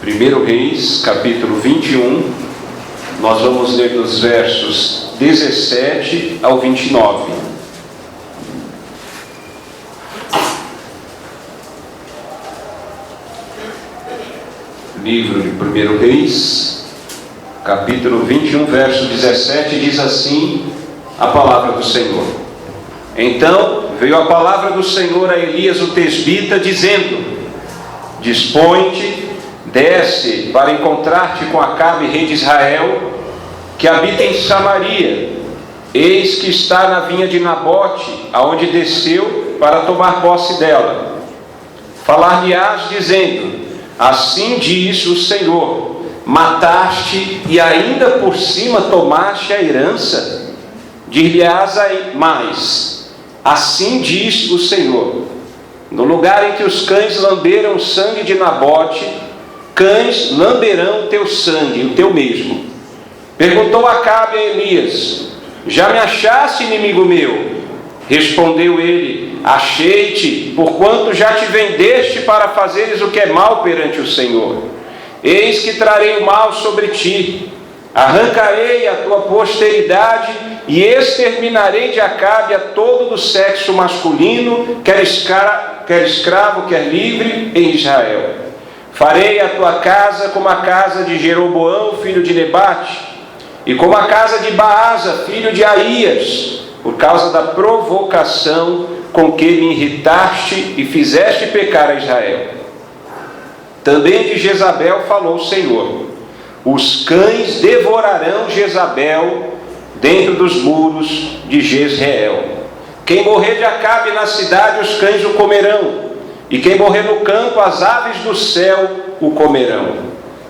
1 Reis, capítulo 21, nós vamos ler dos versos 17 ao 29. Livro de 1 Reis, capítulo 21, verso 17, diz assim a palavra do Senhor. Então veio a palavra do Senhor a Elias o tesbita, dizendo: Dispõe-te, desce para encontrar-te com Acabe, rei de Israel, que habita em Samaria. Eis que está na vinha de Nabote, aonde desceu para tomar posse dela. Falar-lhe-ás dizendo: Assim diz o Senhor: Mataste e ainda por cima tomaste a herança? Dir-lhe-ás mais: Assim diz o Senhor: No lugar em que os cães lamberam o sangue de Nabote, cães lamberão o teu sangue, o teu mesmo. Perguntou Acabe a Elias: Já me achaste, inimigo meu? Respondeu ele: Achei-te, porquanto já te vendeste para fazeres o que é mal perante o Senhor. Eis que trarei o mal sobre ti, arrancarei a tua posteridade e exterminarei de Acabe a todo do sexo masculino, quer escravo, quer livre, em Israel. Farei a tua casa como a casa de Jeroboão, filho de Nebate, e como a casa de Baasa, filho de Aías, por causa da provocação com que me irritaste e fizeste pecar a Israel. Também de Jezabel falou o Senhor: Os cães devorarão Jezabel dentro dos muros de Jezreel. Quem morrer de Acabe na cidade, os cães o comerão, e quem morrer no campo, as aves do céu o comerão.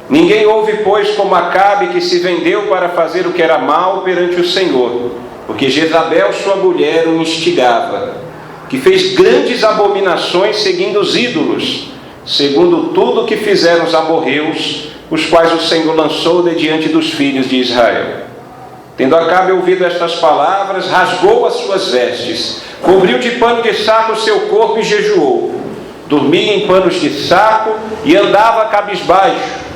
Ninguém houve, pois, como Acabe, que se vendeu para fazer o que era mal perante o Senhor, porque Jezabel, sua mulher, o instigava, que fez grandes abominações seguindo os ídolos, segundo tudo o que fizeram os amorreus, os quais o Senhor lançou de diante dos filhos de Israel. Tendo Acabe ouvido estas palavras, rasgou as suas vestes, cobriu de pano de saco o seu corpo e jejuou. Dormia em panos de saco e andava cabisbaixo.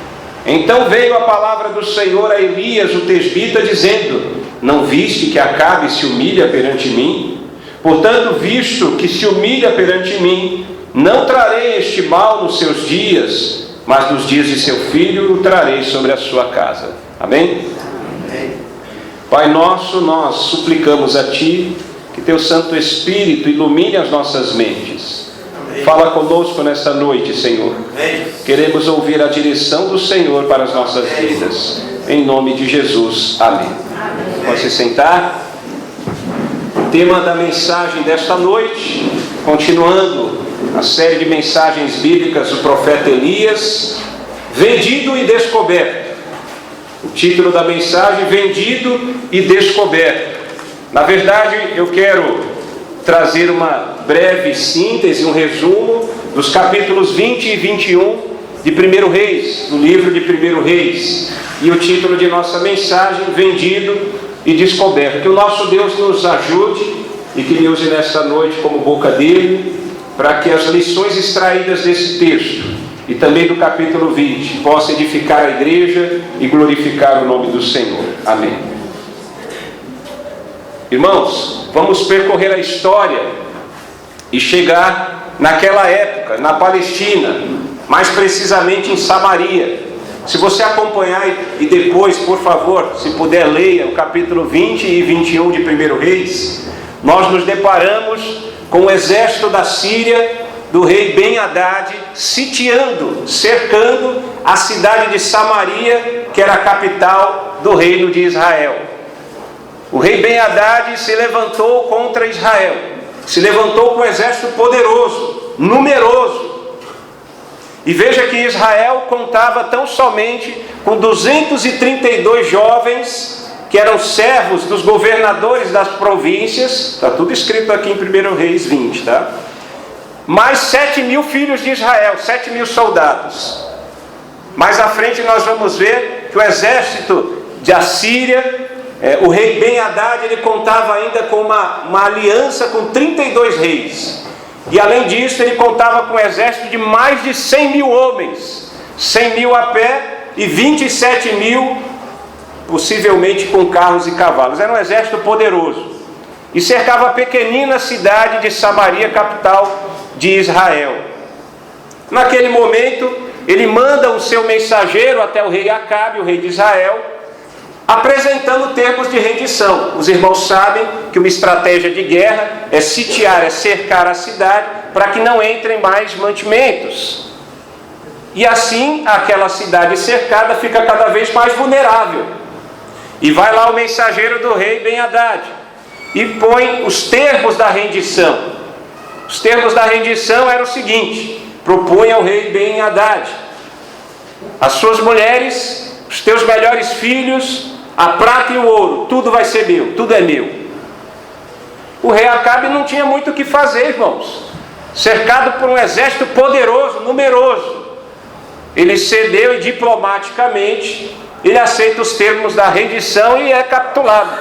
Então veio a palavra do Senhor a Elias o tesbita, dizendo: Não viste que Acabe se humilha perante mim? Portanto, visto que se humilha perante mim, não trarei este mal nos seus dias, mas nos dias de seu filho o trarei sobre a sua casa. Amém? Amém. Pai nosso, nós suplicamos a Ti que Teu Santo Espírito ilumine as nossas mentes. Amém. Fala conosco nesta noite, Senhor. Amém. Queremos ouvir a direção do Senhor para as nossas vidas. Em nome de Jesus. Amém. Amém. Pode se sentar. O tema da mensagem desta noite, continuando a série de mensagens bíblicas do profeta Elias: Vendido e Descoberto. O título da mensagem: Vendido e Descoberto. Na verdade, eu quero trazer uma breve síntese, um resumo dos capítulos 20 e 21 de 1 Reis, do livro de 1 Reis. E o título de nossa mensagem: Vendido e Descoberto. Que o nosso Deus nos ajude e que me use nesta noite como boca dele, para que as lições extraídas desse texto e também do capítulo 20 possam edificar a igreja e glorificar o nome do Senhor. Amém. Irmãos, vamos percorrer a história e chegar naquela época, na Palestina, mais precisamente em Samaria. Se você acompanhar e depois, por favor, se puder, leia o capítulo 20 e 21 de 1 Reis, nós nos deparamos com o exército da Síria, do rei Ben-Hadad, sitiando, cercando a cidade de Samaria, que era a capital do reino de Israel. O rei Ben-Hadad se levantou contra Israel, se levantou com um exército poderoso, numeroso. E veja que Israel contava tão somente com 232 jovens, que eram servos dos governadores das províncias. Está tudo escrito aqui em 1 Reis 20, tá? Mais 7.000 filhos de Israel, 7.000 soldados. Mais à frente nós vamos ver que o exército de Assíria, o rei Ben-Hadad, ele contava ainda com uma aliança com 32 reis. E além disso, ele contava com um exército de mais de 100.000 homens, 100.000 a pé e 27.000 possivelmente com carros e cavalos. Era um exército poderoso. E cercava a pequenina cidade de Samaria, capital de Israel. Naquele momento, ele manda o seu mensageiro até o rei Acabe, o rei de Israel, apresentando termos de rendição. Os irmãos sabem que uma estratégia de guerra é sitiar, é cercar a cidade para que não entrem mais mantimentos. E assim, aquela cidade cercada fica cada vez mais vulnerável. E vai lá o mensageiro do rei Ben-Hadad e põe os termos da rendição. Os termos da rendição eram o seguinte: propunha ao rei Ben-Hadad: as suas mulheres, os teus melhores filhos, a prata e o ouro, tudo vai ser meu, tudo é meu. O rei Acabe não tinha muito o que fazer, irmãos. Cercado por um exército poderoso, numeroso, ele cedeu e diplomaticamente ele aceita os termos da rendição e é capturado.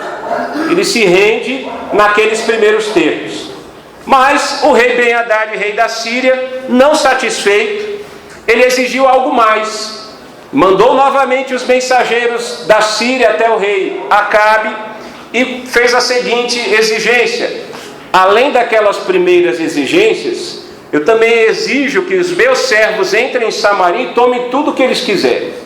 Ele se rende naqueles primeiros termos. Mas o rei Ben-Hadad, rei da Síria, não satisfeito, ele exigiu algo mais. Mandou novamente os mensageiros da Síria até o rei Acabe e fez a seguinte exigência: além daquelas primeiras exigências, eu também exijo que os meus servos entrem em Samaria e tomem tudo o que eles quiserem.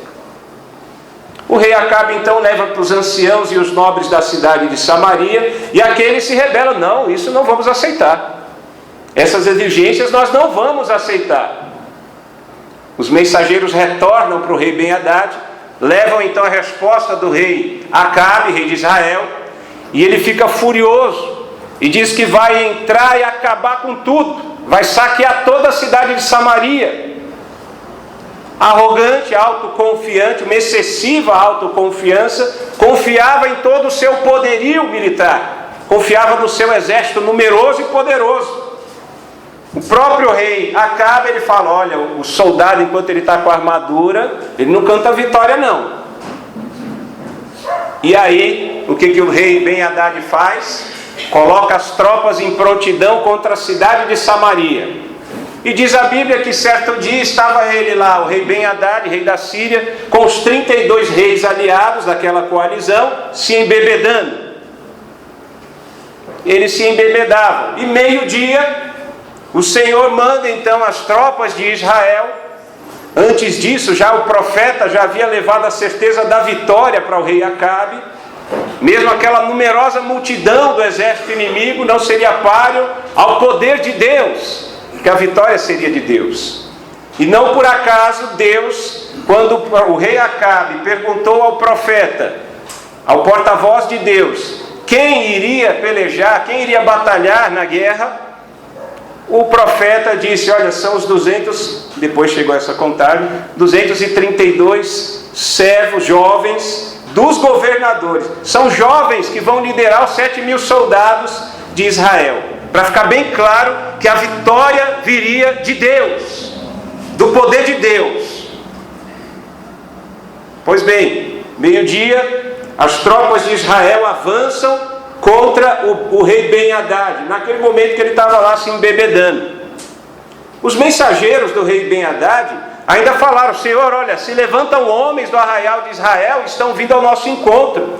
O rei Acabe então leva para os anciãos e os nobres da cidade de Samaria, e aqueles se rebelam: não, isso não vamos aceitar. Essas exigências nós não vamos aceitar. Os mensageiros retornam para o rei Ben-Hadad, levam então a resposta do rei Acabe, rei de Israel, e ele fica furioso e diz que vai entrar e acabar com tudo, vai saquear toda a cidade de Samaria. Arrogante, autoconfiante, uma excessiva autoconfiança, confiava em todo o seu poderio militar, confiava no seu exército numeroso e poderoso. O próprio rei Acabe, ele fala: olha, o soldado, enquanto ele está com a armadura, ele não canta vitória não. E aí, o que o rei Ben-Hadad faz? Coloca as tropas em prontidão contra a cidade de Samaria. E diz a Bíblia que certo dia estava ele lá, o rei Ben-Hadad, rei da Síria, com os 32 reis aliados daquela coalizão, se embebedando. Eles se embebedavam. E meio-dia, o Senhor manda então as tropas de Israel. Antes disso, já o profeta já havia levado a certeza da vitória para o rei Acabe. Mesmo aquela numerosa multidão do exército inimigo não seria páreo ao poder de Deus, que a vitória seria de Deus. E não por acaso Deus, quando o rei Acabe perguntou ao profeta, ao porta-voz de Deus, quem iria pelejar, quem iria batalhar na guerra, o profeta disse: olha, são os 200, depois chegou essa contagem, 232 servos jovens dos governadores. São jovens que vão liderar os 7.000 soldados de Israel. Para ficar bem claro que a vitória viria de Deus, do poder de Deus. Pois bem, meio-dia, as tropas de Israel avançam contra o rei Ben-Hadad, naquele momento que ele estava lá se embebedando. Os mensageiros do rei Ben-Hadad ainda falaram: Senhor, olha, se levantam homens do arraial de Israel, estão vindo ao nosso encontro.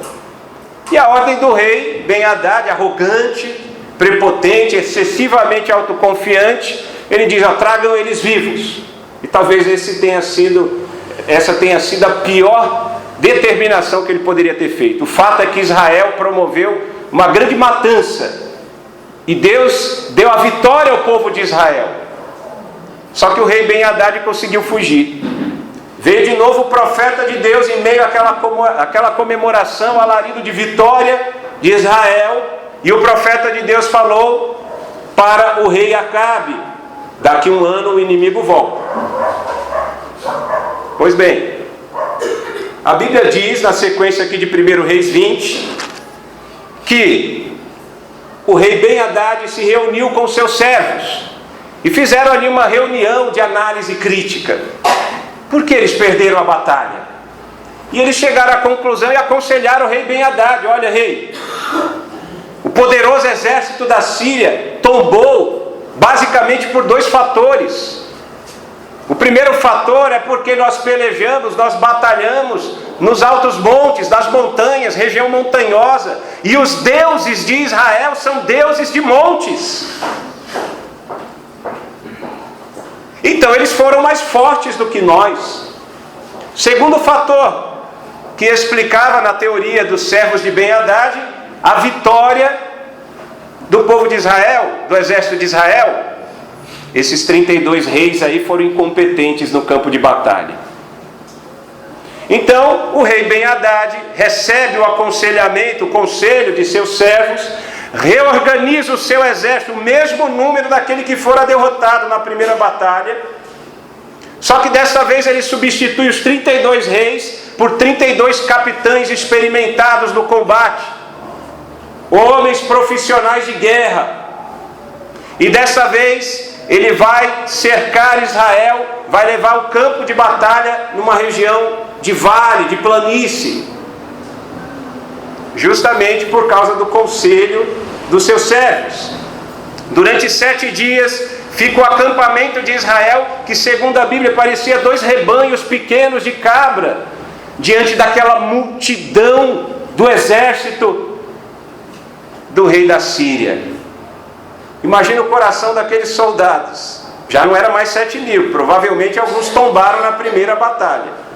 E a ordem do rei Ben-Hadad, arrogante, prepotente, excessivamente autoconfiante, ele diz: tragam eles vivos. E talvez essa tenha sido a pior determinação que ele poderia ter feito. O fato é que Israel promoveu uma grande matança, e Deus deu a vitória ao povo de Israel. Só que o rei Ben-Hadad conseguiu fugir. Veio de novo o profeta de Deus em meio àquela comemoração, alarido de vitória de Israel, e o profeta de Deus falou para o rei Acabe: daqui um ano o inimigo volta. Pois bem, a Bíblia diz, na sequência aqui de 1 Reis 20, que o rei Ben-Hadad se reuniu com seus servos e fizeram ali uma reunião de análise crítica. Por que eles perderam a batalha? E eles chegaram à conclusão e aconselharam o rei Ben-Hadad: olha, rei, o poderoso exército da Síria tombou basicamente por 2 fatores. O primeiro fator é porque nós pelejamos, nós batalhamos nos altos montes, nas montanhas, região montanhosa. E os deuses de Israel são deuses de montes. Então eles foram mais fortes do que nós. Segundo fator, que explicava na teoria dos servos de Ben-Hadad a vitória do povo de Israel, do exército de Israel. Esses 32 reis aí foram incompetentes no campo de batalha. Então o rei Ben-Hadad recebe o aconselhamento, o conselho de seus servos, reorganiza o seu exército, o mesmo número daquele que fora derrotado na primeira batalha. Só que dessa vez ele substitui os 32 reis por 32 capitães experimentados no combate, homens profissionais de guerra. E dessa vez ele vai cercar Israel, vai levar o campo de batalha numa região de vale, de planície, justamente por causa do conselho dos seus servos. Durante 7 dias fica o acampamento de Israel, que segundo a Bíblia parecia 2 rebanhos pequenos de cabra, diante daquela multidão do exército do rei da Síria. Imagina o coração daqueles soldados. Já não era mais 7.000, provavelmente alguns tombaram na primeira batalha.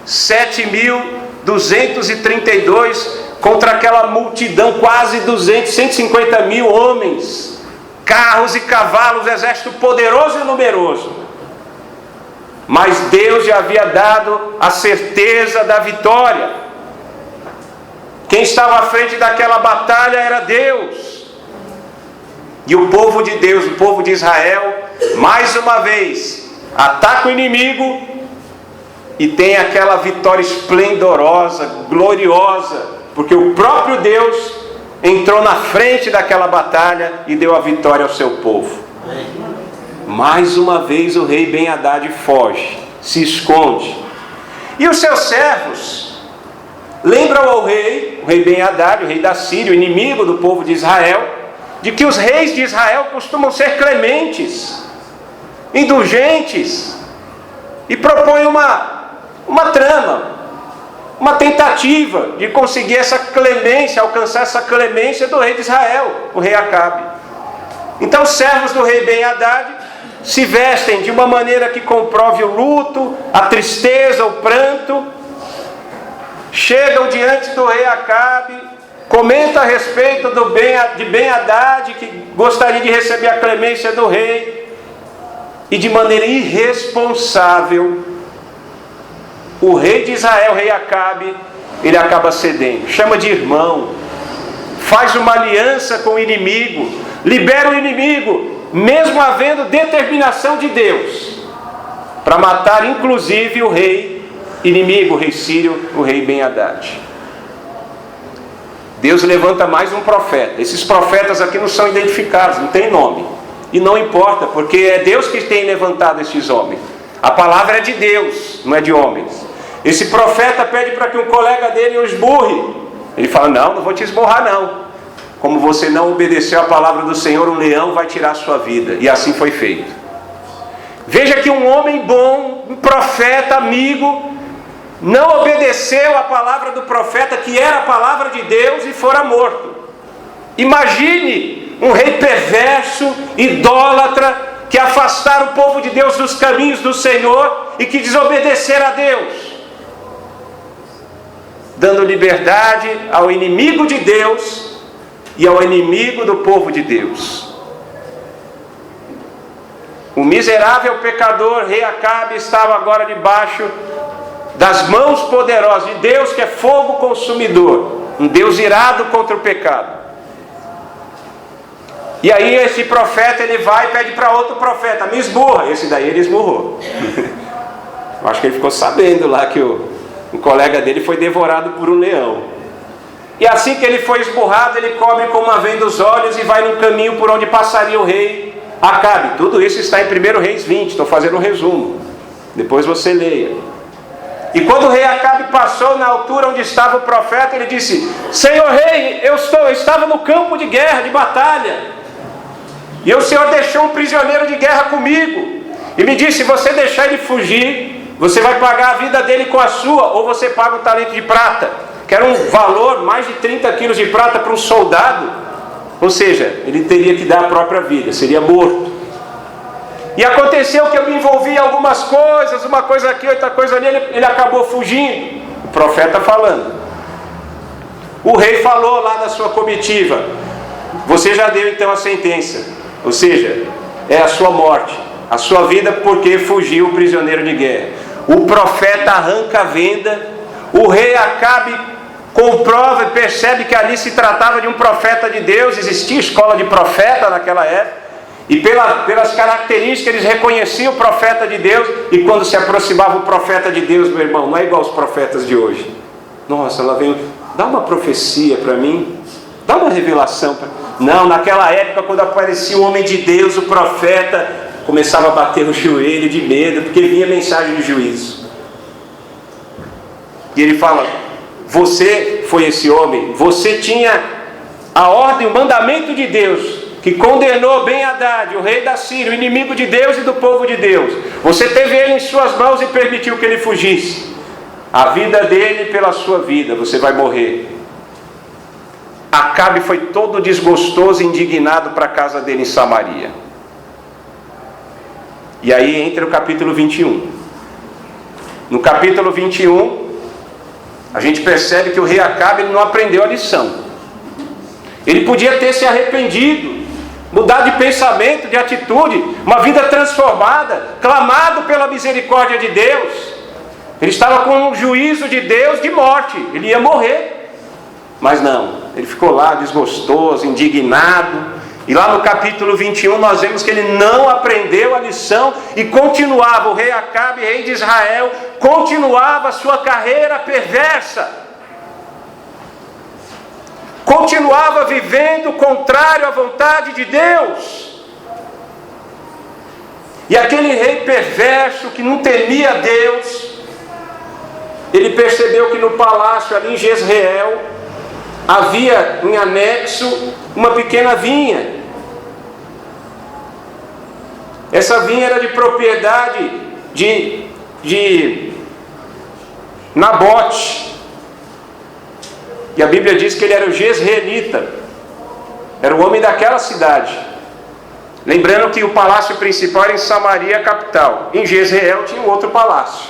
7.232 contra aquela multidão, quase 150 mil homens, carros e cavalos, exército poderoso e numeroso. Mas Deus já havia dado a certeza da vitória. Quem estava à frente daquela batalha era Deus. E o povo de Deus, o povo de Israel, mais uma vez, ataca o inimigo e tem aquela vitória esplendorosa, gloriosa, porque o próprio Deus entrou na frente daquela batalha e deu a vitória ao seu povo. Mais uma vez o rei Ben-Hadad foge, se esconde. E os seus servos lembram ao rei, o rei Ben-Hadad, o rei da Síria, o inimigo do povo de Israel, de que os reis de Israel costumam ser clementes, indulgentes, e propõem uma trama, uma tentativa de conseguir essa clemência, alcançar essa clemência do rei de Israel, o rei Acabe. Então os servos do rei Ben-Hadad se vestem de uma maneira que comprove o luto, a tristeza, o pranto, chegam diante do rei Acabe, comentam a respeito de Ben-Hadad, que gostaria de receber a clemência do rei, e de maneira irresponsável, o rei de Israel, o rei Acabe, ele acaba cedendo, chama de irmão, faz uma aliança com o inimigo, libera o inimigo, mesmo havendo determinação de Deus, para matar inclusive o rei inimigo, o rei sírio, o rei Ben-Hadad. Deus levanta mais um profeta. Esses profetas aqui não são identificados, não tem nome. E não importa, porque é Deus que tem levantado esses homens. A palavra é de Deus, não é de homens. Esse profeta pede para que um colega dele o esburre. Ele fala, não vou te esburrar não. Como você não obedeceu a palavra do Senhor, um leão vai tirar a sua vida. E assim foi feito. Veja que um homem bom, um profeta, amigo, não obedeceu a palavra do profeta, que era a palavra de Deus, e fora morto. Imagine um rei perverso, idólatra, que afastar o povo de Deus dos caminhos do Senhor e que desobedecer a Deus, dando liberdade ao inimigo de Deus e ao inimigo do povo de Deus. O miserável pecador, rei Acabe, estava agora debaixo das mãos poderosas de Deus, que é fogo consumidor, um Deus irado contra o pecado. E aí esse profeta, ele vai e pede para outro profeta, me esburra. Esse daí ele esburrou. Eu acho que ele ficou sabendo lá que o colega dele foi devorado por um leão. E assim que ele foi esburrado, ele cobre com uma venda os olhos e vai no caminho por onde passaria o rei Acabe. Tudo isso está em 1 Reis 20, estou fazendo um resumo. Depois você leia. E quando o rei Acabe passou na altura onde estava o profeta, ele disse, Senhor rei, eu estava no campo de guerra, de batalha, e o Senhor deixou um prisioneiro de guerra comigo, E me disse: se você deixar ele fugir, você vai pagar a vida dele com a sua, ou você paga um talento de prata, que era um valor, mais de 30 quilos de prata para um soldado. Ou seja, ele teria que dar a própria vida, seria morto. E aconteceu que eu me envolvi em algumas coisas, uma coisa aqui, outra coisa ali, ele acabou fugindo. O profeta falando. O rei falou lá na sua comitiva: você já deu então a sentença, ou seja, é a sua morte, a sua vida, porque fugiu o prisioneiro de guerra. O profeta arranca a venda, o rei Acabe comprova e percebe que ali se tratava de um profeta de Deus, existia escola de profeta naquela época, e pelas características eles reconheciam o profeta de Deus, e quando se aproximava o profeta de Deus, meu irmão, não é igual aos profetas de hoje. Nossa, ela veio, dá uma profecia para mim, dá uma revelação para... Não, naquela época, quando aparecia o homem de Deus, o profeta começava a bater o joelho de medo, porque vinha mensagem de juízo. E ele fala: você foi esse homem, você tinha a ordem, o mandamento de Deus, que condenou Ben-Hadad, o rei da Síria, o inimigo de Deus e do povo de Deus. Você teve ele em suas mãos e permitiu que ele fugisse. A vida dele pela sua vida, você vai morrer. Acabe foi todo desgostoso e indignado para a casa dele em Samaria. E aí entra o capítulo 21. No capítulo 21, a gente percebe que o rei Acabe não aprendeu a lição. Ele podia ter se arrependido, mudar de pensamento, de atitude, uma vida transformada, clamado pela misericórdia de Deus. Ele estava com um juízo de Deus de morte, ele ia morrer. Mas não, ele ficou lá desgostoso, indignado. E lá no capítulo 21 nós vemos que ele não aprendeu a lição e continuava, o rei Acabe, rei de Israel, continuava a sua carreira perversa. Continuava vivendo contrário à vontade de Deus. E aquele rei perverso que não temia a Deus, ele percebeu que no palácio ali em Jezreel havia em anexo uma pequena vinha. Essa vinha era de propriedade de Nabote. E a Bíblia diz que ele era o jezreelita, era o homem daquela cidade. Lembrando que o palácio principal era em Samaria, a capital. Em Jezreel tinha um outro palácio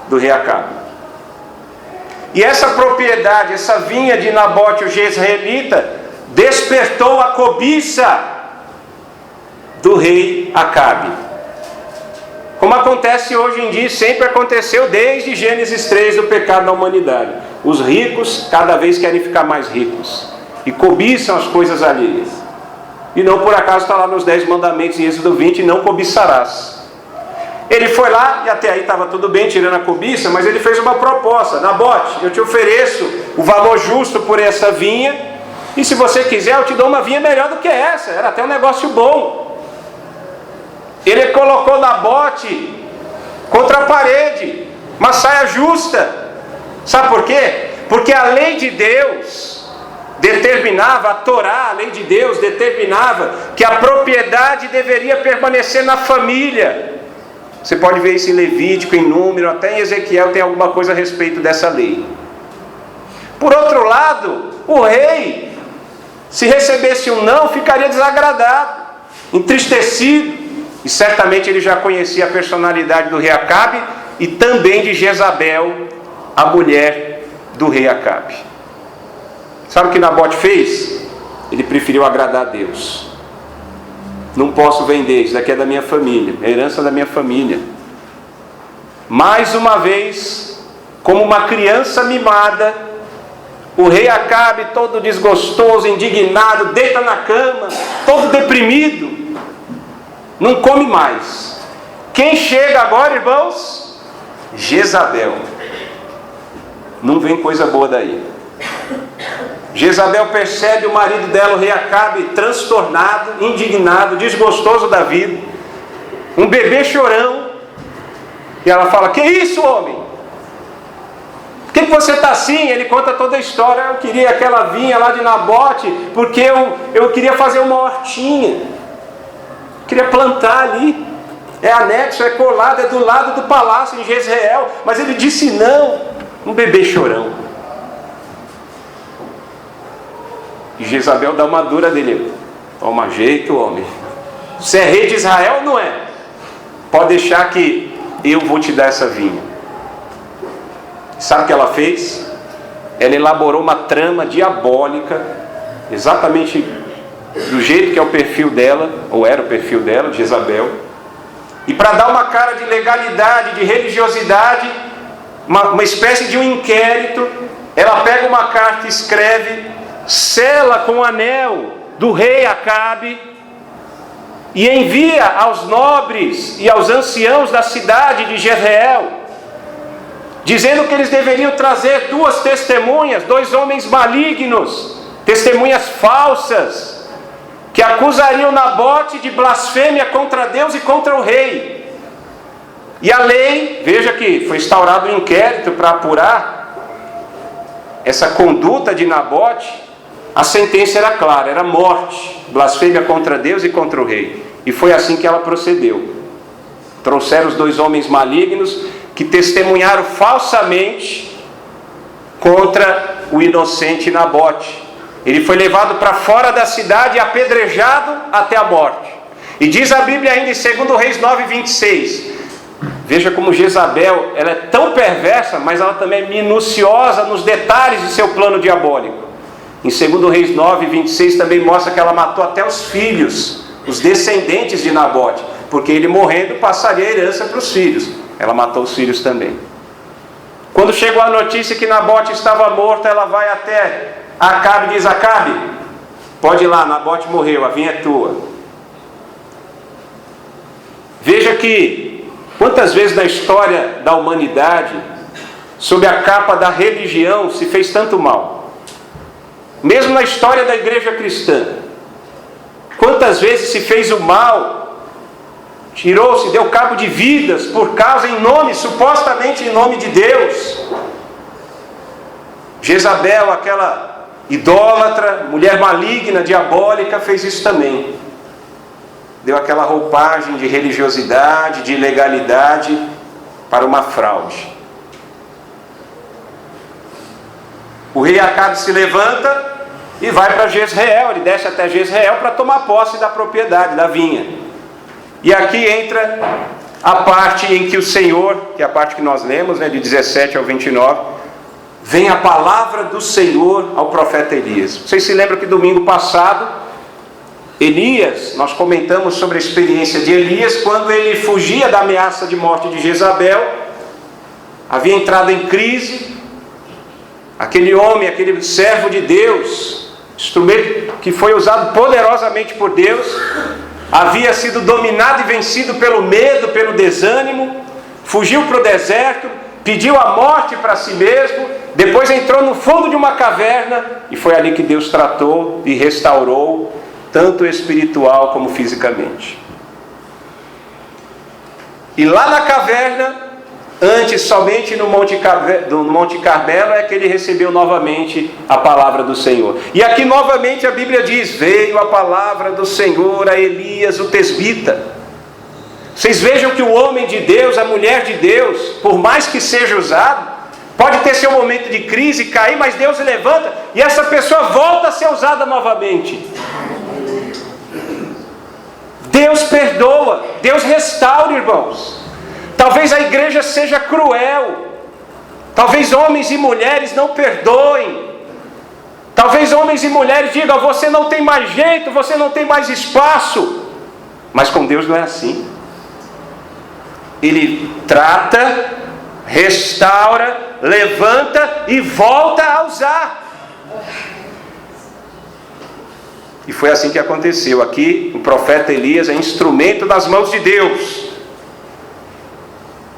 do rei Acabe. E essa propriedade, essa vinha de Nabote, o jezreelita, despertou a cobiça do rei Acabe. Como acontece hoje em dia, sempre aconteceu desde Gênesis 3 do pecado da humanidade. Os ricos cada vez querem ficar mais ricos e cobiçam as coisas alheias. E não por acaso está lá nos 10 mandamentos em Êxodo 20, não cobiçarás. Ele foi lá, e até aí estava tudo bem, tirando a cobiça, mas ele fez uma proposta: Nabote, eu te ofereço o valor justo por essa vinha, e se você quiser eu te dou uma vinha melhor do que essa. Era até um negócio bom. Ele colocou Nabote contra a parede, uma saia justa. Sabe por quê? Porque a lei de Deus determinava, a Torá, a lei de Deus determinava que a propriedade deveria permanecer na família. Você pode ver isso em Levítico, em Número, até em Ezequiel tem alguma coisa a respeito dessa lei. Por outro lado, o rei, se recebesse um não, ficaria desagradado, entristecido. E certamente ele já conhecia a personalidade do rei Acabe e também de Jezabel, a mulher do rei Acabe. Sabe o que Nabote fez? Ele preferiu agradar a Deus. Não posso vender, isso daqui é da minha família, é a herança da minha família. Mais uma vez, como uma criança mimada, o rei Acabe, todo desgostoso, indignado, deita na cama, todo deprimido, não come mais. Quem chega agora, irmãos? Jezabel. Não vem coisa boa daí. Jezabel percebe o marido dela, o rei Acabe, transtornado, indignado, desgostoso da vida, um bebê chorão, e ela fala: que isso, homem? Por que você está assim? Ele conta toda a história. Eu queria aquela vinha lá de Nabote, porque eu queria fazer uma hortinha, queria plantar ali. é anexo, é colado, é do lado do palácio em Jezreel. Mas ele disse não, um bebê chorão. E Jezabel dá uma dura dele. Toma jeito, homem. Você é rei de Israel ou não é? Pode deixar que eu vou te dar essa vinha. Sabe o que ela fez? Ela elaborou uma trama diabólica, exatamente do jeito que é o perfil dela, ou era o perfil dela, de Jezabel. E para dar uma cara de legalidade, de religiosidade, uma espécie de um inquérito, ela pega uma carta e escreve, sela com o anel do rei Acabe, e envia aos nobres e aos anciãos da cidade de Jezreel, dizendo que eles deveriam trazer 2 testemunhas, 2 homens malignos, testemunhas falsas, que acusariam Nabote de blasfêmia contra Deus e contra o rei. E a lei, veja que foi instaurado um inquérito para apurar essa conduta de Nabote. A sentença era clara, era morte, blasfêmia contra Deus e contra o rei. E foi assim que ela procedeu. Trouxeram os 2 homens malignos que testemunharam falsamente contra o inocente Nabote. Ele foi levado para fora da cidade e apedrejado até a morte. E diz a Bíblia ainda em 2 Reis 9:26. Veja como Jezabel, ela é tão perversa, mas ela também é minuciosa nos detalhes de seu plano diabólico. Em 2 Reis 9:26 também mostra que ela matou até os filhos, os descendentes de Nabote, porque ele morrendo passaria a herança para os filhos. Ela matou os filhos também. Quando chegou a notícia que Nabote estava morto, ela vai até Acabe e diz: Acabe, pode ir lá, Nabote morreu, a vinha é tua. Veja que quantas vezes na história da humanidade, sob a capa da religião, se fez tanto mal. Mesmo na história da igreja cristã, quantas vezes se fez o mal, tirou-se, deu cabo de vidas por causa, em nome, supostamente em nome de Deus. Jezabel, aquela idólatra, mulher maligna, diabólica, fez isso também. Deu aquela roupagem de religiosidade, de ilegalidade para uma fraude. O rei Acabe se levanta e vai para Jezreel, ele desce até Jezreel para tomar posse da propriedade, da vinha. E aqui entra a parte em que o Senhor, que é a parte que nós lemos, de 17 ao 29, vem a palavra do Senhor ao profeta Elias. Vocês se lembram que domingo passado, Elias, nós comentamos sobre a experiência de Elias, quando ele fugia da ameaça de morte de Jezabel, havia entrado em crise. Aquele homem, aquele servo de Deus, instrumento que foi usado poderosamente por Deus, havia sido dominado e vencido pelo medo, pelo desânimo, fugiu para o deserto, pediu a morte para si mesmo, depois entrou no fundo de uma caverna, e foi ali que Deus tratou e restaurou, tanto espiritual como fisicamente. E lá na caverna, antes somente no Monte Carmelo, é que ele recebeu novamente a palavra do Senhor. E aqui novamente a Bíblia diz: veio a palavra do Senhor a Elias o tesbita. Vocês vejam que o homem de Deus, a mulher de Deus, por mais que seja usado, pode ter seu momento de crise, cair, mas Deus levanta e essa pessoa volta a ser usada novamente. Deus perdoa, Deus restaura, irmãos. Talvez a igreja seja cruel, talvez homens e mulheres não perdoem, talvez homens e mulheres digam: você não tem mais jeito, você não tem mais espaço. Mas com Deus não é assim. Ele trata, restaura, levanta e volta a usar. E foi assim que aconteceu. Aqui o profeta Elias é instrumento das mãos de Deus.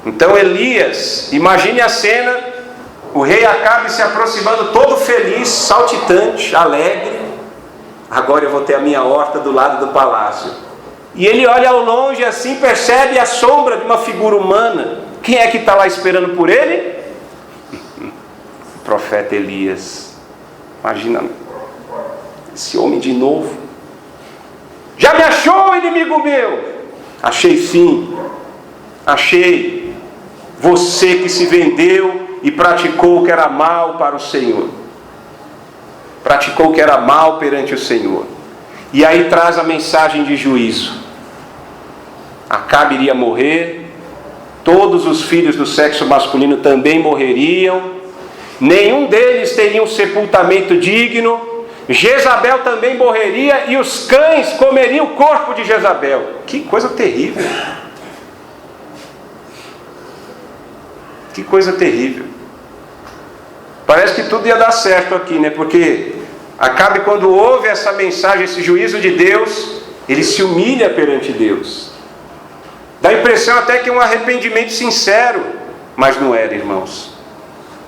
Então Elias, imagine a cena, o rei Acabe se aproximando todo feliz, saltitante, alegre. Agora eu vou ter a minha horta do lado do palácio. E ele olha ao longe assim, percebe a sombra de uma figura humana. Quem é que está lá esperando por ele? O profeta Elias. Imagina esse homem de novo. Já me achou, inimigo meu? achei sim, achei você que se vendeu e praticou o que era mal para o Senhor. Praticou o que era mal perante o Senhor. E aí traz a mensagem de juízo. Acabe iria morrer, todos os filhos do sexo masculino também morreriam, nenhum deles teria um sepultamento digno, Jezabel também morreria e os cães comeriam o corpo de Jezabel. Que coisa terrível! Que coisa terrível! Parece que tudo ia dar certo aqui, né? Porque Acabe, quando ouve essa mensagem, esse juízo de Deus, ele se humilha perante Deus. Dá a impressão até que é um arrependimento sincero, mas não era, irmãos.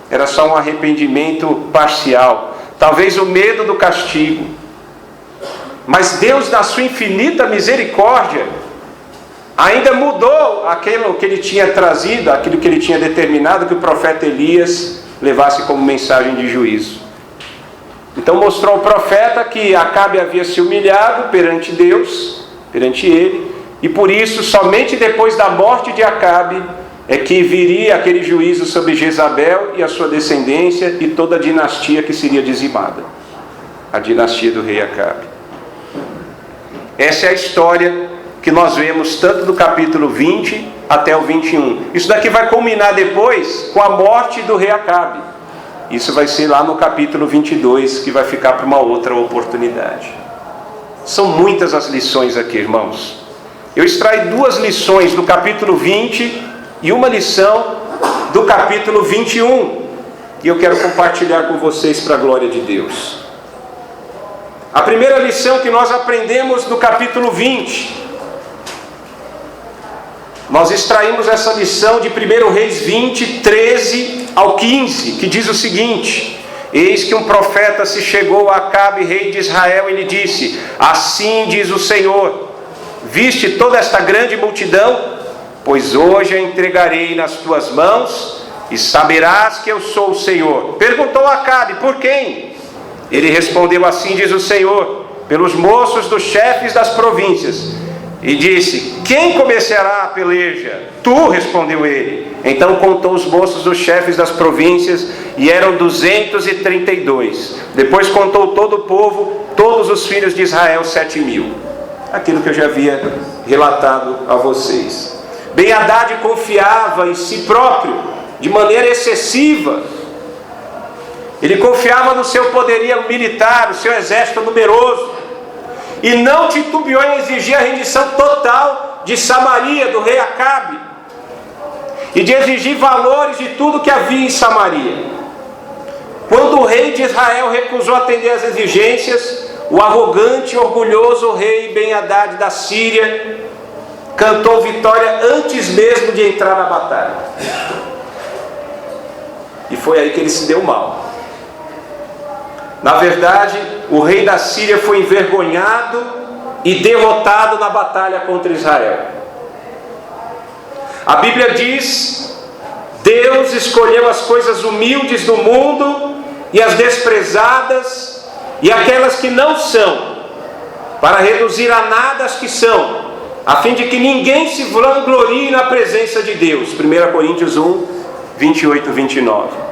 Era só um arrependimento parcial. Talvez o medo do castigo. Mas Deus, na sua infinita misericórdia, ainda mudou aquilo que ele tinha trazido, aquilo que ele tinha determinado que o profeta Elias levasse como mensagem de juízo. Então mostrou ao profeta que Acabe havia se humilhado perante Deus, perante ele, e por isso, somente depois da morte de Acabe, é que viria aquele juízo sobre Jezabel e a sua descendência e toda a dinastia que seria dizimada. A dinastia do rei Acabe. Essa é a história que nós vemos tanto do capítulo 20 até o 21. Isso daqui vai culminar depois com a morte do rei Acabe. Isso vai ser lá no capítulo 22, que vai ficar para uma outra oportunidade. São muitas as lições aqui, irmãos. Eu extraí 2 lições do capítulo 20 e uma lição do capítulo 21. E eu quero compartilhar com vocês para a glória de Deus. A primeira lição que nós aprendemos do capítulo 20. Nós extraímos essa lição de 1 Reis 20, 13 ao 15, que diz o seguinte: eis que um profeta se chegou a Acabe, rei de Israel, e lhe disse: assim diz o Senhor, viste toda esta grande multidão? Pois hoje a entregarei nas tuas mãos, e saberás que eu sou o Senhor. Perguntou Acabe: por quem? Ele respondeu: assim diz o Senhor, pelos moços dos chefes das províncias. E disse: quem começará a peleja? Tu, respondeu ele. Então contou os moços dos chefes das províncias, e eram 232. Depois contou todo o povo, todos os filhos de Israel, 7.000. Aquilo que eu já havia relatado a vocês. Ben-Hadad confiava em si próprio de maneira excessiva. Ele confiava no seu poderio militar, no seu exército numeroso, e não titubeou em exigir a rendição total de Samaria, do rei Acabe, e de exigir valores de tudo que havia em Samaria. Quando o rei de Israel recusou atender às exigências, o arrogante e orgulhoso rei Ben-Hadad da Síria cantou vitória antes mesmo de entrar na batalha. E foi aí que ele se deu mal. Na verdade, o rei da Síria foi envergonhado e derrotado na batalha contra Israel. A Bíblia diz: Deus escolheu as coisas humildes do mundo e as desprezadas e aquelas que não são, para reduzir a nada as que são, a fim de que ninguém se vanglorie na presença de Deus. 1 Coríntios 1, 28 e 29.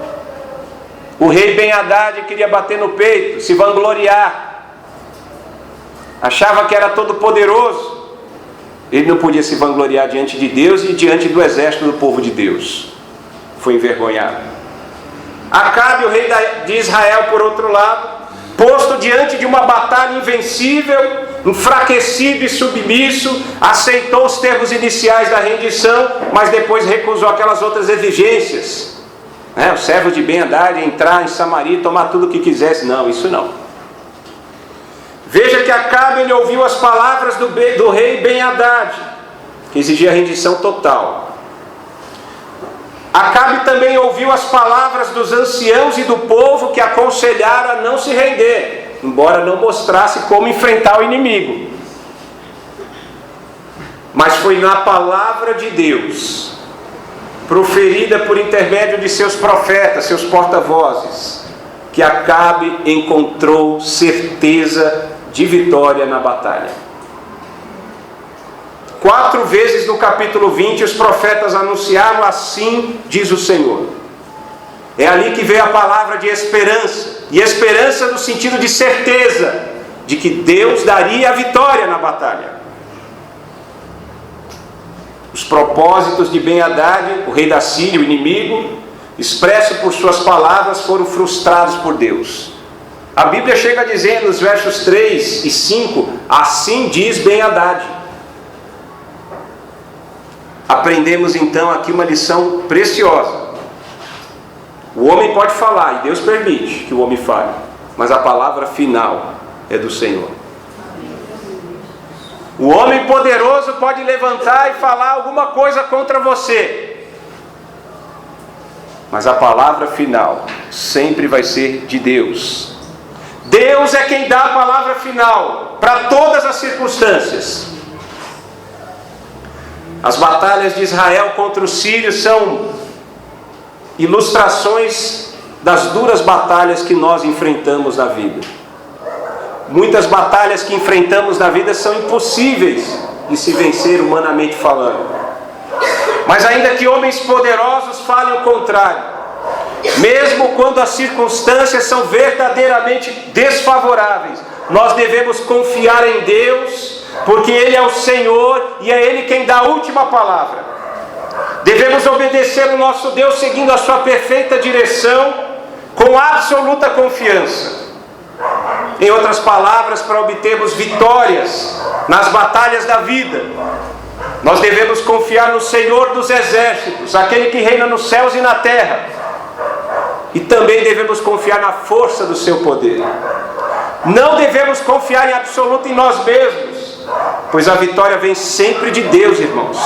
O rei Ben-Hadad queria bater no peito, se vangloriar. Achava que era todo poderoso. Ele não podia se vangloriar diante de Deus e diante do exército do povo de Deus. Foi envergonhado. Acabe, o rei de Israel, por outro lado, posto diante de uma batalha invencível, enfraquecido e submisso, aceitou os termos iniciais da rendição, mas depois recusou aquelas outras exigências. Os servos de Ben-Hadad entrar em Samaria e tomar tudo o que quisesse. Não, isso não. Veja que Acabe, ele ouviu as palavras do rei Ben-Hadad, que exigia rendição total. Acabe também ouviu as palavras dos anciãos e do povo que aconselharam a não se render, embora não mostrasse como enfrentar o inimigo. Mas foi na palavra de Deus, proferida por intermédio de seus profetas, seus porta-vozes, que Acabe encontrou certeza de vitória na batalha. 4 vezes no capítulo 20 os profetas anunciaram: assim diz o Senhor. É ali que veio a palavra de esperança, e esperança no sentido de certeza de que Deus daria a vitória na batalha. Os propósitos de Ben-Hadad, o rei da Síria, o inimigo, expresso por suas palavras, foram frustrados por Deus. A Bíblia chega a dizer nos versos 3 e 5: assim diz Ben-Hadad. Aprendemos então aqui uma lição preciosa. O homem pode falar, e Deus permite que o homem fale, mas a palavra final é do Senhor. O homem poderoso pode levantar e falar alguma coisa contra você, mas a palavra final sempre vai ser de Deus. Deus é quem dá a palavra final para todas as circunstâncias. As batalhas de Israel contra os sírios são ilustrações das duras batalhas que nós enfrentamos na vida. Muitas batalhas que enfrentamos na vida são impossíveis de se vencer humanamente falando. Mas ainda que homens poderosos falem o contrário, mesmo quando as circunstâncias são verdadeiramente desfavoráveis, nós devemos confiar em Deus, porque Ele é o Senhor e é Ele quem dá a última palavra. Devemos obedecer o nosso Deus seguindo a sua perfeita direção, com absoluta confiança. Em outras palavras, para obtermos vitórias nas batalhas da vida, nós devemos confiar no Senhor dos exércitos, aquele que reina nos céus e na terra. E também devemos confiar na força do seu poder. Não devemos confiar em absoluto em nós mesmos, pois a vitória vem sempre de Deus, irmãos.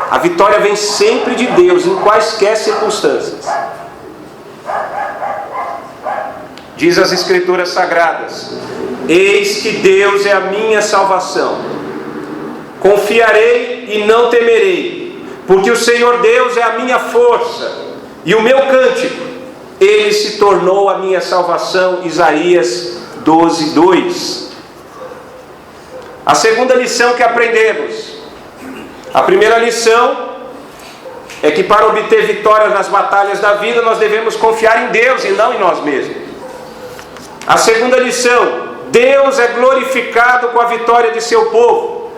A vitória vem sempre de Deus, em quaisquer circunstâncias. Diz as Escrituras Sagradas: eis que Deus é a minha salvação. Confiarei e não temerei, porque o Senhor Deus é a minha força e o meu cântico. Ele se tornou a minha salvação. Isaías 12:2. A segunda lição que aprendemos. A primeira lição é que para obter vitórias nas batalhas da vida, nós devemos confiar em Deus e não em nós mesmos. A segunda lição: Deus é glorificado com a vitória de seu povo.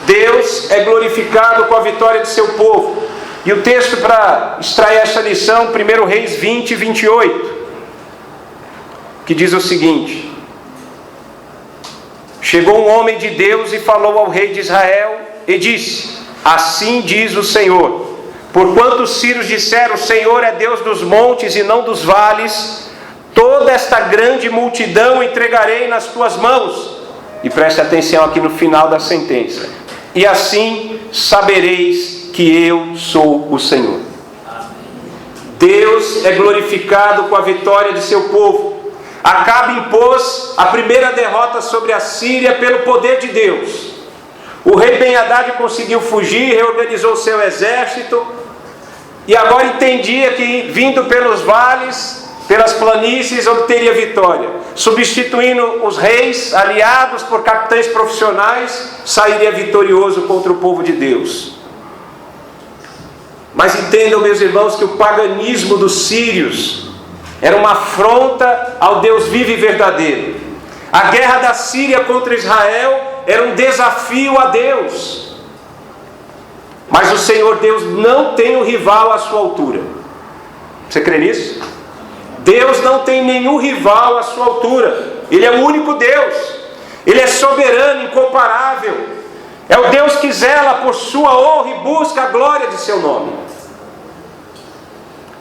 Deus é glorificado com a vitória de seu povo. E o texto para extrair essa lição, 1 Reis 20, 28, que diz o seguinte: chegou um homem de Deus e falou ao rei de Israel e disse: assim diz o Senhor, porquanto os sírios disseram: o Senhor é Deus dos montes e não dos vales, toda esta grande multidão entregarei nas tuas mãos. E preste atenção aqui no final da sentença: e assim sabereis que eu sou o Senhor. Deus é glorificado com a vitória de seu povo. Acabe impôs a primeira derrota sobre a Síria pelo poder de Deus. O rei Ben-Hadad conseguiu fugir, reorganizou seu exército, e agora entendia que, vindo pelos vales, pelas planícies, obteria vitória. Substituindo os reis aliados por capitães profissionais, sairia vitorioso contra o povo de Deus. Mas entendam, meus irmãos, que o paganismo dos sírios era uma afronta ao Deus vivo e verdadeiro. A guerra da Síria contra Israel era um desafio a Deus. Mas o Senhor Deus não tem um rival à sua altura. Você crê nisso? Deus não tem nenhum rival à sua altura. Ele é o único Deus. Ele é soberano, incomparável. É o Deus que zela por sua honra e busca a glória de seu nome.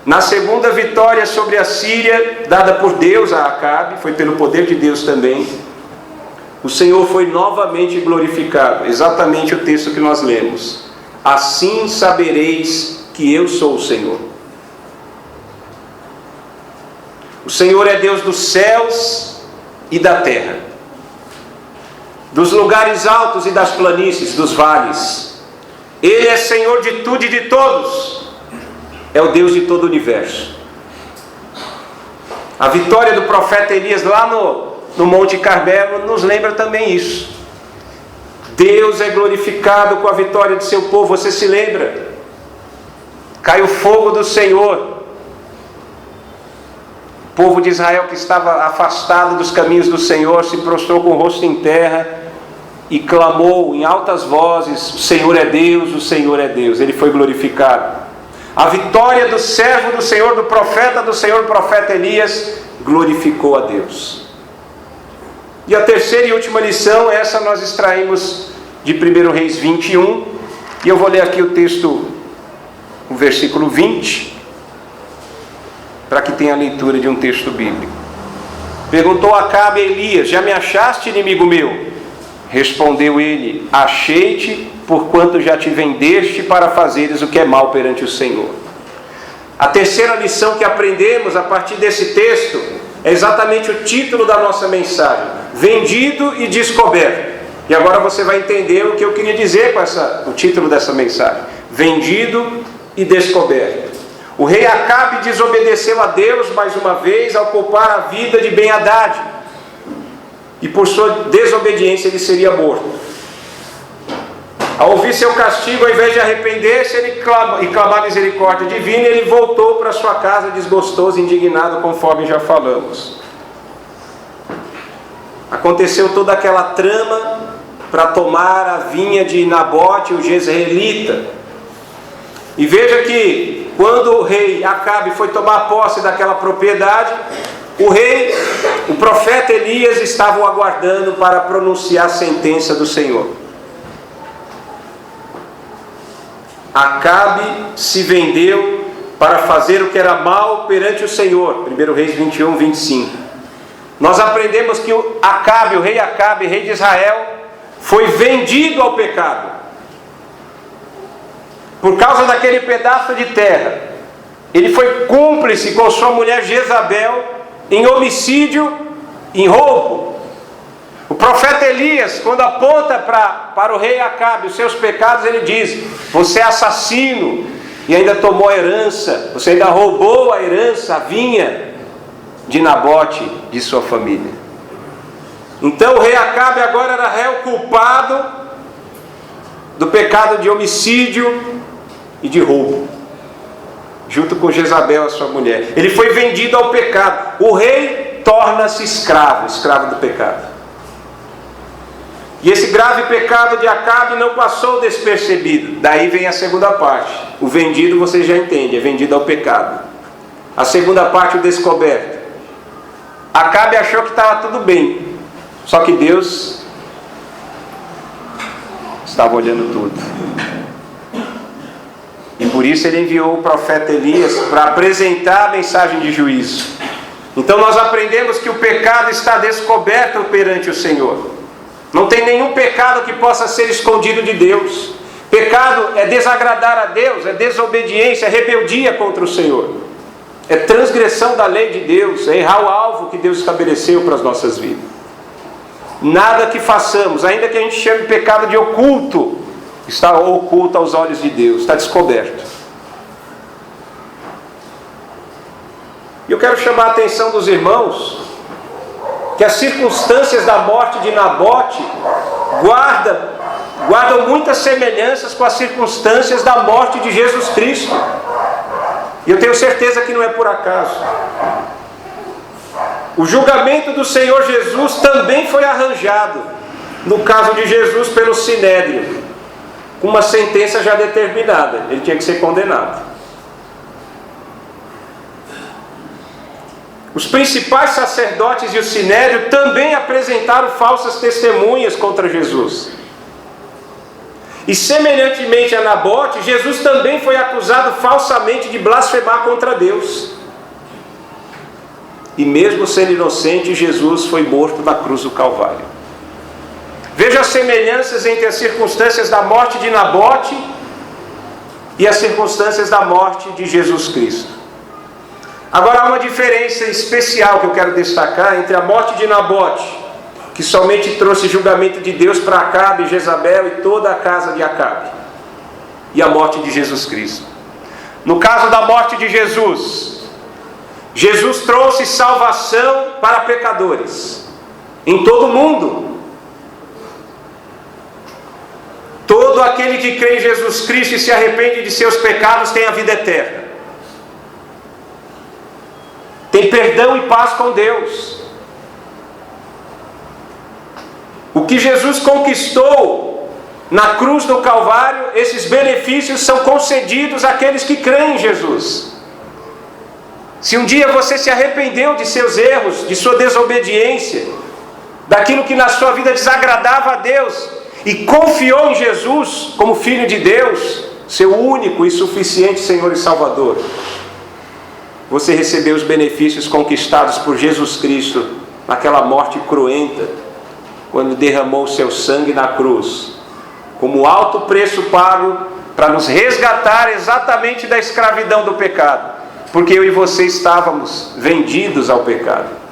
Na segunda vitória sobre a Síria, dada por Deus a Acabe, foi pelo poder de Deus também, o Senhor foi novamente glorificado. Exatamente o texto que nós lemos: assim sabereis que eu sou o Senhor. O Senhor é Deus dos céus e da terra, dos lugares altos e das planícies, dos vales. Ele é Senhor de tudo e de todos. É o Deus de todo o universo. A vitória do profeta Elias lá no Monte Carmelo nos lembra também isso. Deus é glorificado com a vitória de seu povo. Você se lembra? Cai o fogo do Senhor. O povo de Israel, que estava afastado dos caminhos do Senhor, se prostrou com o rosto em terra e clamou em altas vozes: o Senhor é Deus, o Senhor é Deus. Ele foi glorificado. A vitória do servo do Senhor, do Senhor, o profeta Elias, glorificou a Deus. E a terceira e última lição, essa nós extraímos de 1 Reis 21, e eu vou ler aqui o texto, o versículo 20, para que tenha a leitura de um texto bíblico. Perguntou Acabe a Elias: já me achaste, inimigo meu? Respondeu ele: achei-te, porquanto já te vendeste para fazeres o que é mal perante o Senhor. A terceira lição que aprendemos a partir desse texto é exatamente o título da nossa mensagem: vendido e descoberto. E agora você vai entender o que eu queria dizer com o título dessa mensagem: vendido e descoberto. O rei Acabe desobedeceu a Deus mais uma vez ao poupar a vida de Ben-Hadad, e por sua desobediência ele seria morto. Ao ouvir seu castigo, ao invés de arrepender-se e clamar misericórdia divina, ele voltou para sua casa desgostoso, indignado, conforme já falamos. Aconteceu toda aquela trama para tomar a vinha de Nabote, o jezreelita. E veja que quando o rei Acabe foi tomar posse daquela propriedade, o profeta Elias estavam aguardando para pronunciar a sentença do Senhor. Acabe se vendeu para fazer o que era mal perante o Senhor. 1 Reis 21, 25. Nós aprendemos que o rei Acabe, rei de Israel, foi vendido ao pecado. Por causa daquele pedaço de terra, ele foi cúmplice com sua mulher Jezabel em homicídio, em roubo. O profeta Elias, quando aponta para o rei Acabe os seus pecados, ele diz: você é assassino e ainda tomou a herança, você ainda roubou a herança, a vinha de Nabote, de sua família. Então o rei Acabe agora era réu culpado do pecado de homicídio e de roubo, junto com Jezabel, a sua mulher. Ele foi vendido ao pecado. O rei torna-se escravo do pecado. E esse grave pecado de Acabe não passou despercebido. Daí vem a segunda parte. O vendido, você já entende, é vendido ao pecado. A segunda parte, o descoberto. Acabe achou que estava tudo bem, só que Deus estava olhando tudo. E por isso ele enviou o profeta Elias para apresentar a mensagem de juízo. Então nós aprendemos que o pecado está descoberto perante o Senhor. Não tem nenhum pecado que possa ser escondido de Deus. Pecado é desagradar a Deus, é desobediência, é rebeldia contra o Senhor. É transgressão da lei de Deus, é errar o alvo que Deus estabeleceu para as nossas vidas. Nada que façamos, ainda que a gente chame de pecado de oculto, está oculto aos olhos de Deus, está descoberto. E eu quero chamar a atenção dos irmãos que as circunstâncias da morte de Nabote guardam muitas semelhanças com as circunstâncias da morte de Jesus Cristo. E eu tenho certeza que não é por acaso. O julgamento do Senhor Jesus também foi arranjado, no caso de Jesus, pelo Sinédrio, com uma sentença já determinada. Ele tinha que ser condenado. Os principais sacerdotes e o Sinédrio também apresentaram falsas testemunhas contra Jesus. E semelhantemente a Nabote, Jesus também foi acusado falsamente de blasfemar contra Deus. E mesmo sendo inocente, Jesus foi morto na cruz do Calvário. Veja as semelhanças entre as circunstâncias da morte de Nabote e as circunstâncias da morte de Jesus Cristo. Agora há uma diferença especial que eu quero destacar entre a morte de Nabote, que somente trouxe julgamento de Deus para Acabe, Jezabel e toda a casa de Acabe, e a morte de Jesus Cristo. No caso da morte de Jesus, Jesus trouxe salvação para pecadores em todo o mundo. Todo aquele que crê em Jesus Cristo e se arrepende de seus pecados tem a vida eterna. Tem perdão e paz com Deus. O que Jesus conquistou na cruz do Calvário, esses benefícios são concedidos àqueles que creem em Jesus. Se um dia você se arrependeu de seus erros, de sua desobediência, daquilo que na sua vida desagradava a Deus, e confiou em Jesus como Filho de Deus, seu único e suficiente Senhor e Salvador, você recebeu os benefícios conquistados por Jesus Cristo naquela morte cruenta, quando derramou o seu sangue na cruz, como alto preço pago para nos resgatar exatamente da escravidão do pecado, porque eu e você estávamos vendidos ao pecado.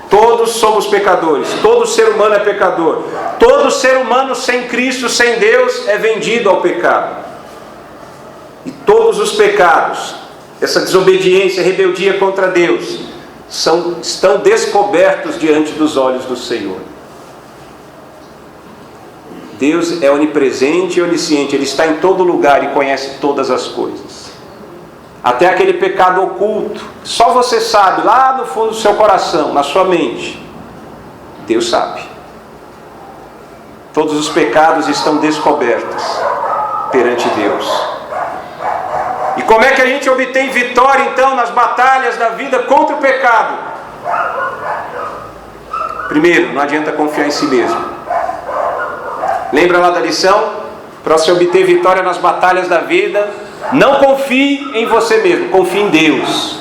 Todos somos pecadores, todo ser humano é pecador. Todo ser humano sem Cristo, sem Deus, é vendido ao pecado. E todos os pecados, essa desobediência, rebeldia contra Deus, estão descobertos diante dos olhos do Senhor. Deus é onipresente e onisciente, Ele está em todo lugar e conhece todas as coisas. Até aquele pecado oculto, só você sabe, lá no fundo do seu coração, na sua mente, Deus sabe. Todos os pecados estão descobertos perante Deus. E como é que a gente obtém vitória então nas batalhas da vida contra o pecado? Primeiro, não adianta confiar em si mesmo. Lembra lá da lição? Para você obter vitória nas batalhas da vida, não confie em você mesmo, confie em Deus.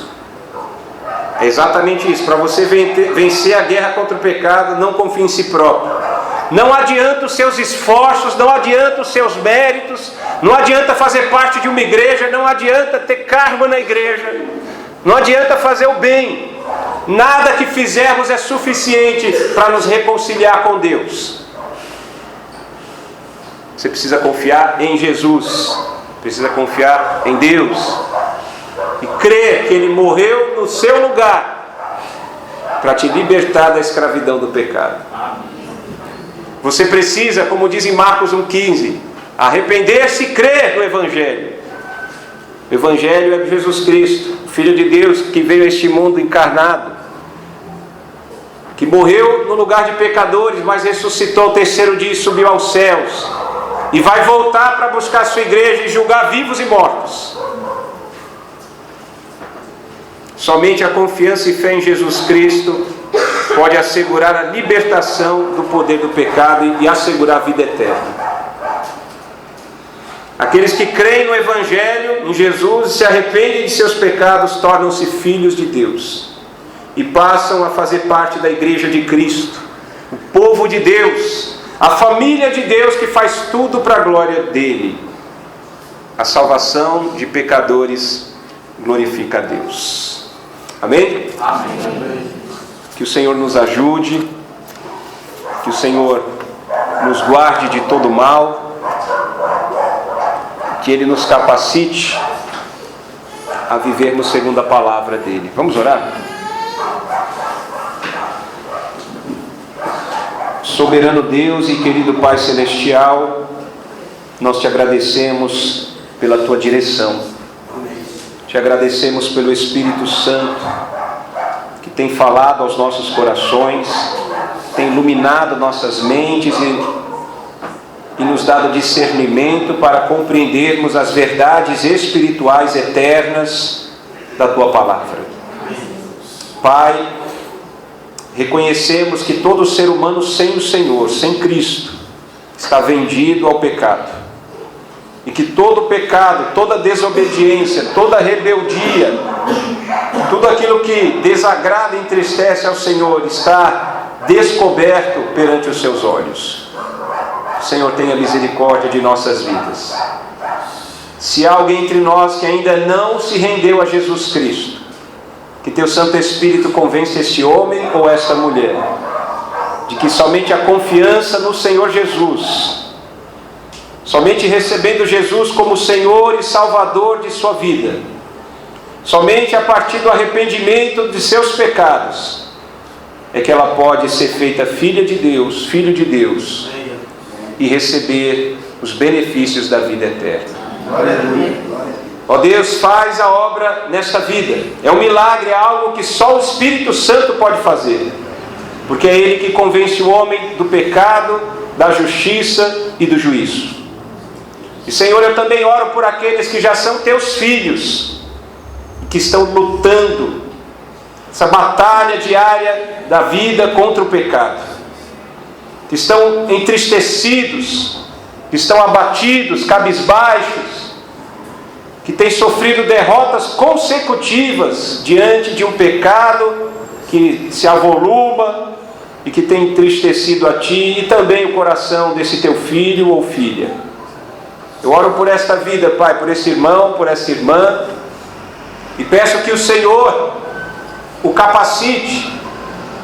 É exatamente isso. Para você vencer a guerra contra o pecado, não confie em si próprio. Não adianta os seus esforços, não adianta os seus méritos, não adianta fazer parte de uma igreja, não adianta ter cargo na igreja, não adianta fazer o bem. Nada que fizermos é suficiente para nos reconciliar com Deus. Você precisa confiar em Jesus, precisa confiar em Deus e crer que Ele morreu no seu lugar para te libertar da escravidão do pecado. Você precisa, como diz em Marcos 1,15, arrepender-se e crer no Evangelho. O Evangelho é de Jesus Cristo, o Filho de Deus que veio a este mundo encarnado, que morreu no lugar de pecadores, mas ressuscitou ao terceiro dia e subiu aos céus, e vai voltar para buscar a sua igreja e julgar vivos e mortos. Somente a confiança e fé em Jesus Cristo pode assegurar a libertação do poder do pecado e assegurar a vida eterna. Aqueles que creem no Evangelho, em Jesus, e se arrependem de seus pecados, tornam-se filhos de Deus e passam a fazer parte da igreja de Cristo, o povo de Deus, a família de Deus que faz tudo para a glória dele. A salvação de pecadores glorifica a Deus. Amém? Amém. Que o Senhor nos ajude, que o Senhor nos guarde de todo mal, que Ele nos capacite a vivermos segundo a palavra dEle. Vamos orar? Soberano Deus e querido Pai Celestial, nós te agradecemos pela Tua direção. Te agradecemos pelo Espírito Santo, que tem falado aos nossos corações, tem iluminado nossas mentes e nos dado discernimento para compreendermos as verdades espirituais eternas da Tua palavra. Pai, reconhecemos que todo ser humano sem o Senhor, sem Cristo, está vendido ao pecado. E que todo pecado, toda desobediência, toda rebeldia, tudo aquilo que desagrada e entristece ao Senhor está descoberto perante os seus olhos. Senhor, tenha misericórdia de nossas vidas. Se há alguém entre nós que ainda não se rendeu a Jesus Cristo, que Teu Santo Espírito convença este homem ou esta mulher de que somente a confiança no Senhor Jesus, somente recebendo Jesus como Senhor e Salvador de sua vida, somente a partir do arrependimento de seus pecados, é que ela pode ser feita filha de Deus, filho de Deus, e receber os benefícios da vida eterna. Ó Deus, faz a obra nesta vida. É um milagre, é algo que só o Espírito Santo pode fazer, porque é Ele que convence o homem do pecado, da justiça e do juízo. E Senhor, eu também oro por aqueles que já são teus filhos, que estão lutando essa batalha diária da vida contra o pecado, que estão entristecidos, que estão abatidos, cabisbaixos, que têm sofrido derrotas consecutivas diante de um pecado que se avoluma e que tem entristecido a Ti e também o coração desse Teu filho ou filha. Eu oro por esta vida, Pai, por esse irmão, por essa irmã, e peço que o Senhor o capacite,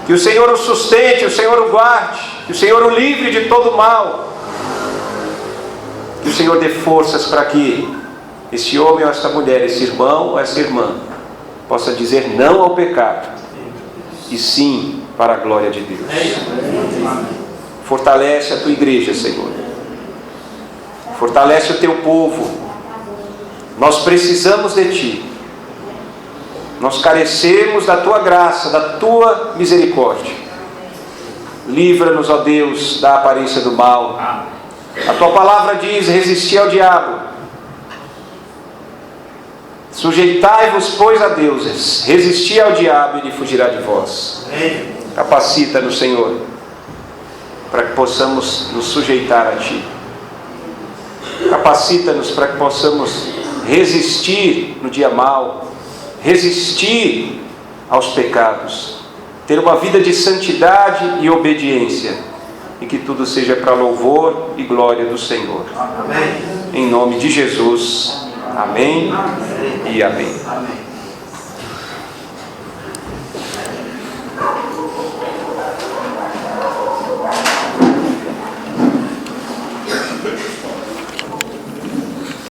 que o Senhor o sustente, o Senhor o guarde, que o Senhor o livre de todo mal, que o Senhor dê forças para que esse homem ou esta mulher, esse irmão ou essa irmã, possa dizer não ao pecado e sim para a glória de Deus. Fortalece a Tua igreja, Senhor. Fortalece o Teu povo. Nós precisamos de Ti. Nós carecemos da Tua graça, da Tua misericórdia. Livra-nos, ó Deus, da aparência do mal. A Tua palavra diz: resisti ao diabo. Sujeitai-vos, pois, a Deus. Resisti ao diabo e ele fugirá de vós. Capacita-nos, Senhor, para que possamos nos sujeitar a Ti. Capacita-nos para que possamos resistir no dia mau, resistir aos pecados, ter uma vida de santidade e obediência, e que tudo seja para louvor e glória do Senhor. Amém. Em nome de Jesus, amém e amém.